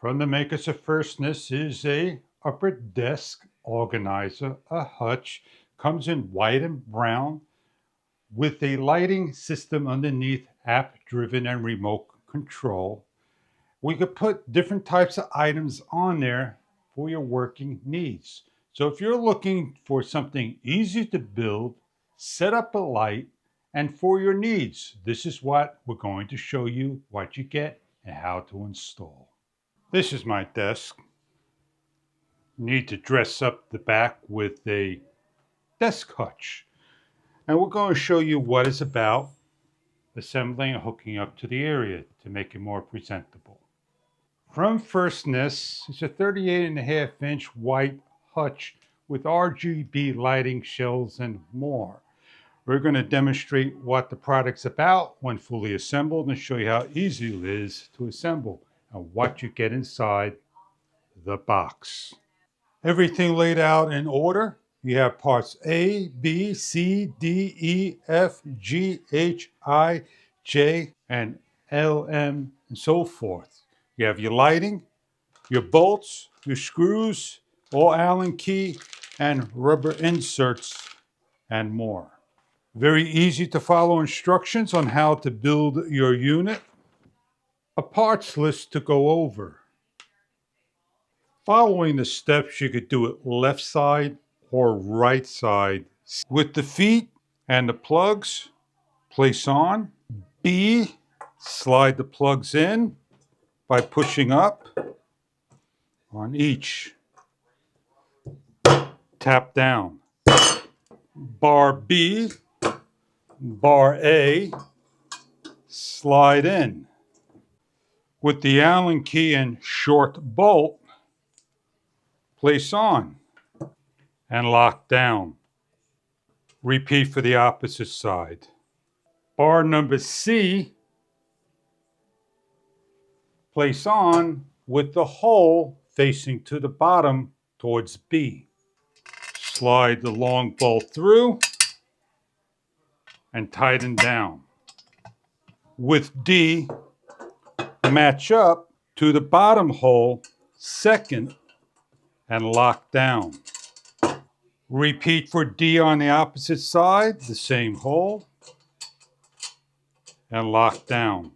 From the makers of First, this is a upper desk organizer, a Hutch. Comes in white and brown with a lighting system underneath, app-driven and remote control. We could put different types of items on there for your working needs. So if you're looking for something easy to build, set up a light, and for your needs, this is what we're going to show you what you get and how to install. This is my desk. Need to dress up the back with a desk hutch. And we're going to show you what it's about, assembling and hooking up to the area to make it more presentable. From Firstness, it's a 38.5-inch white hutch with RGB lighting, shells, and more. We're going to demonstrate what the product's about when fully assembled and show you how easy it is to assemble and what you get inside the box. Everything laid out in order. You have parts A, B, C, D, E, F, G, H, I, J, and L, M, and so forth. You have your lighting, your bolts, your screws, all Allen key, and rubber inserts, and more. Very easy to follow instructions on how to build your unit. A parts list to go over. Following the steps, you could do it left side or right side. With the feet and the plugs, place on. B, slide the plugs in by pushing up on each. Tap down. Bar B, bar A, slide in. With the Allen key and short bolt, place on and lock down. Repeat for the opposite side. Bar number C, place on with the hole facing to the bottom towards B. Slide the long bolt through and tighten down. With D, match up to the bottom hole second and lock down. Repeat for D on the opposite side, the same hole, and lock down.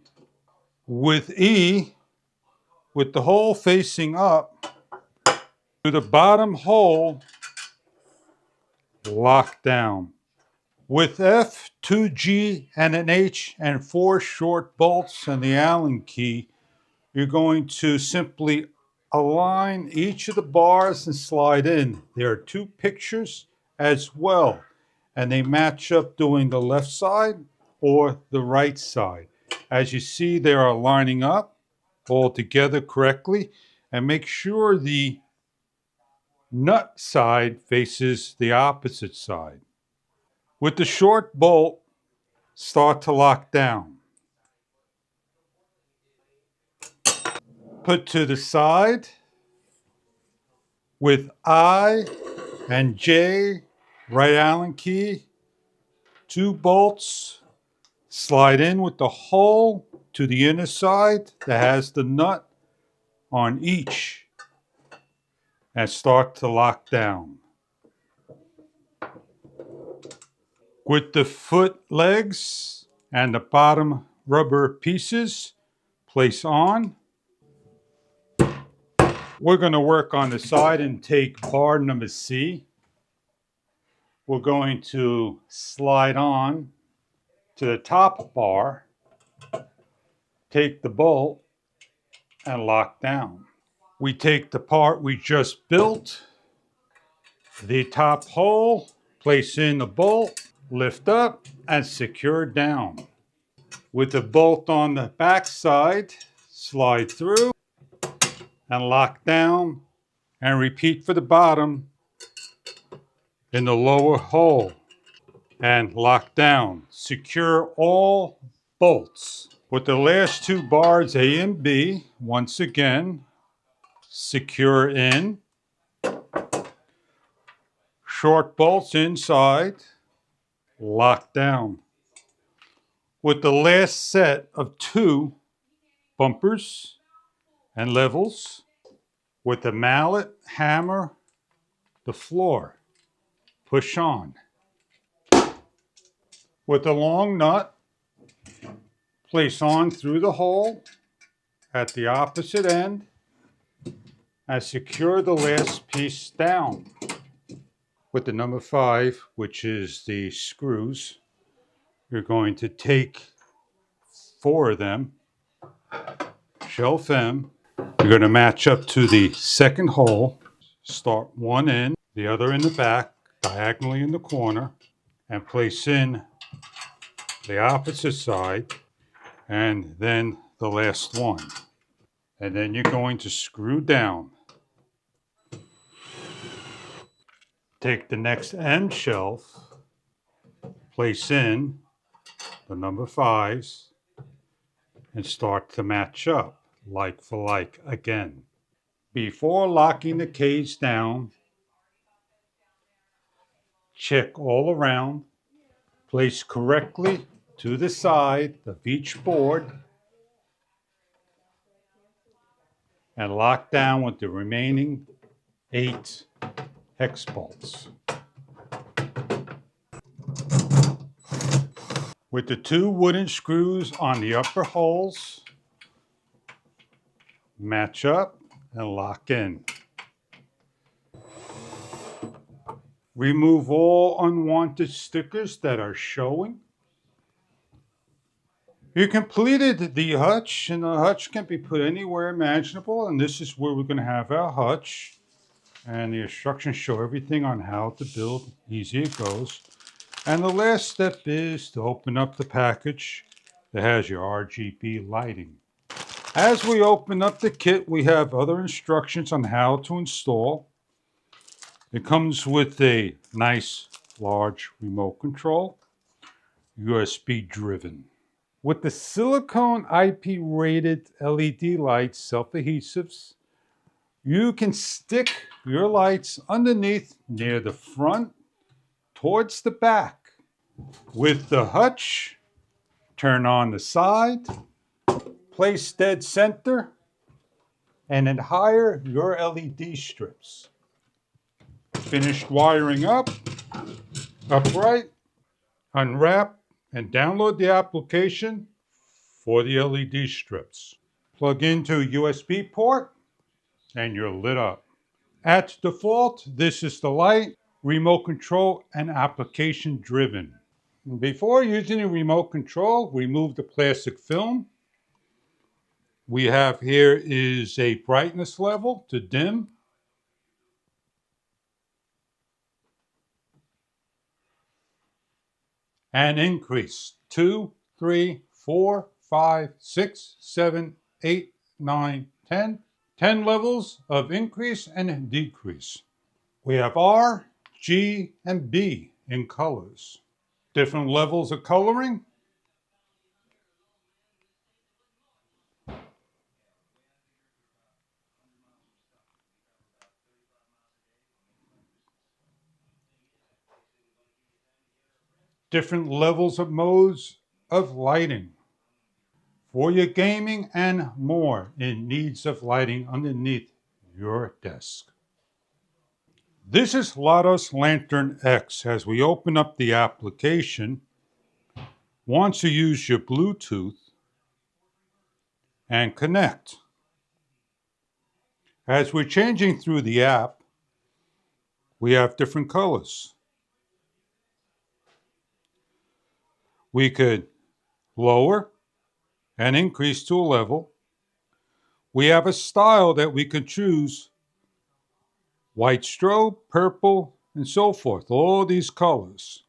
With E, with the hole facing up to the bottom hole, lock down. With F, 2G, and an H, and 4 short bolts and the Allen key, you're going to simply align each of the bars and slide in. There are 2 pictures as well, and they match up doing the left side or the right side. As you see, they are lining up all together correctly, and make sure the nut side faces the opposite side. With the short bolt, start to lock down. Put to the side with I and J, right Allen key, 2 bolts, slide in with the hole to the inner side that has the nut on each and start to lock down. With the foot legs and the bottom rubber pieces, place on. We're going to work on the side and take bar number C. We're going to slide on to the top bar, take the bolt, and lock down. We take the part we just built, the top hole, place in the bolt, lift up, and secure down. With the bolt on the back side, slide through and lock down, and repeat for the bottom in the lower hole and lock down. Secure all bolts. With the last 2 bars, A and B, once again, secure in. Short bolts inside, lock down. With the last set of 2 bumpers and levels. With the mallet, hammer the floor. Push on. With the long nut, place on through the hole at the opposite end and secure the last piece down. With the number 5, which is the screws, you're going to take 4 of them, shelf them. You're going to match up to the second hole, start one in, the other in the back, diagonally in the corner, and place in the opposite side, and then the last one. And then you're going to screw down. Take the next end shelf, place in the number 5s, and start to match up, like for like again. Before locking the cage down, check all around, place correctly to the side of each board, and lock down with the remaining 8 hex bolts. With the 2 wooden screws on the upper holes, match up and lock in. Remove all unwanted stickers that are showing. You completed the hutch, and the hutch can be put anywhere imaginable, and this is where we're going to have our hutch. And the instructions show everything on how to build. Easy it goes. And the last step is to open up the package that has your RGB lighting. As we open up the kit, we have other instructions on how to install. It comes with a nice large remote control, USB driven. With the silicone IP rated LED lights, self-adhesives, you can stick your lights underneath near the front towards the back. With the hutch, turn on the side, place dead center, and then hire your LED strips. Finished wiring up, upright, unwrap, and download the application for the LED strips. Plug into a USB port, and you're lit up. At default, this is the light, remote control, and application driven. Before using the remote control, remove the plastic film. We have here is a brightness level to dim. And increase 2, 3, 4, 5, 6, 7, 8, 9, 10. 10 levels of increase and decrease. We have R, G, and B in colors. Different levels of coloring. Different levels of modes of lighting. For your gaming and more in needs of lighting underneath your desk. This is Lados Lantern X. As we open up the application, once you use your Bluetooth and connect. As we're changing through the app, we have different colors. We could lower and increase to a level. We have a style that we could choose: white strobe, purple, and so forth. All these colors.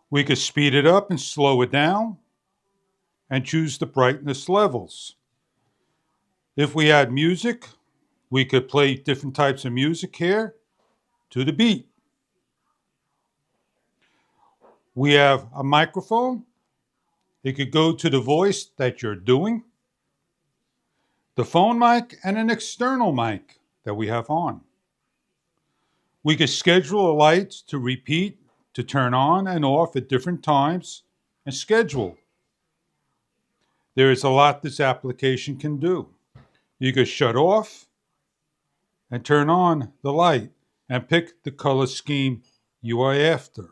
We could speed it up and slow it down and choose the brightness levels. If we add music, we could play different types of music here to the beat. We have a microphone. It could go to the voice that you're doing, the phone mic, and an external mic that we have on. We could schedule a light to repeat, to turn on and off at different times, and schedule. There is a lot this application can do. You could shut off and turn on the light and pick the color scheme you are after.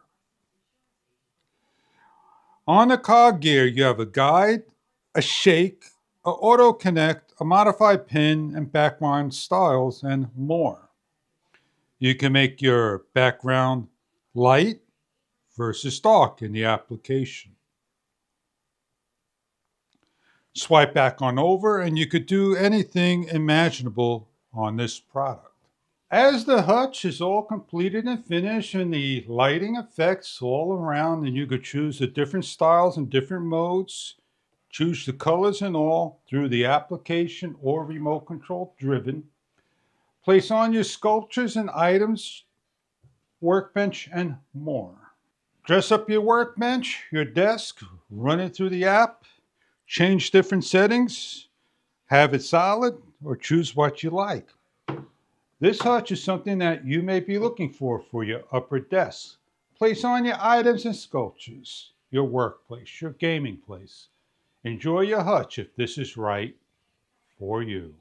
On the cog gear, you have a guide, a shake, an auto connect, a modified pin, and background styles, and more. You can make your background light versus dark in the application. Swipe back on over, and you could do anything imaginable on this product. As the hutch is all completed and finished and the lighting effects all around, and you could choose the different styles and different modes, choose the colors and all through the application or remote control driven. Place on your sculptures and items, workbench, and more. Dress up your workbench, your desk, run it through the app, change different settings, have it solid, or choose what you like. This hutch is something that you may be looking for your upper desk. Place on your items and sculptures, your workplace, your gaming place. Enjoy your hutch if this is right for you.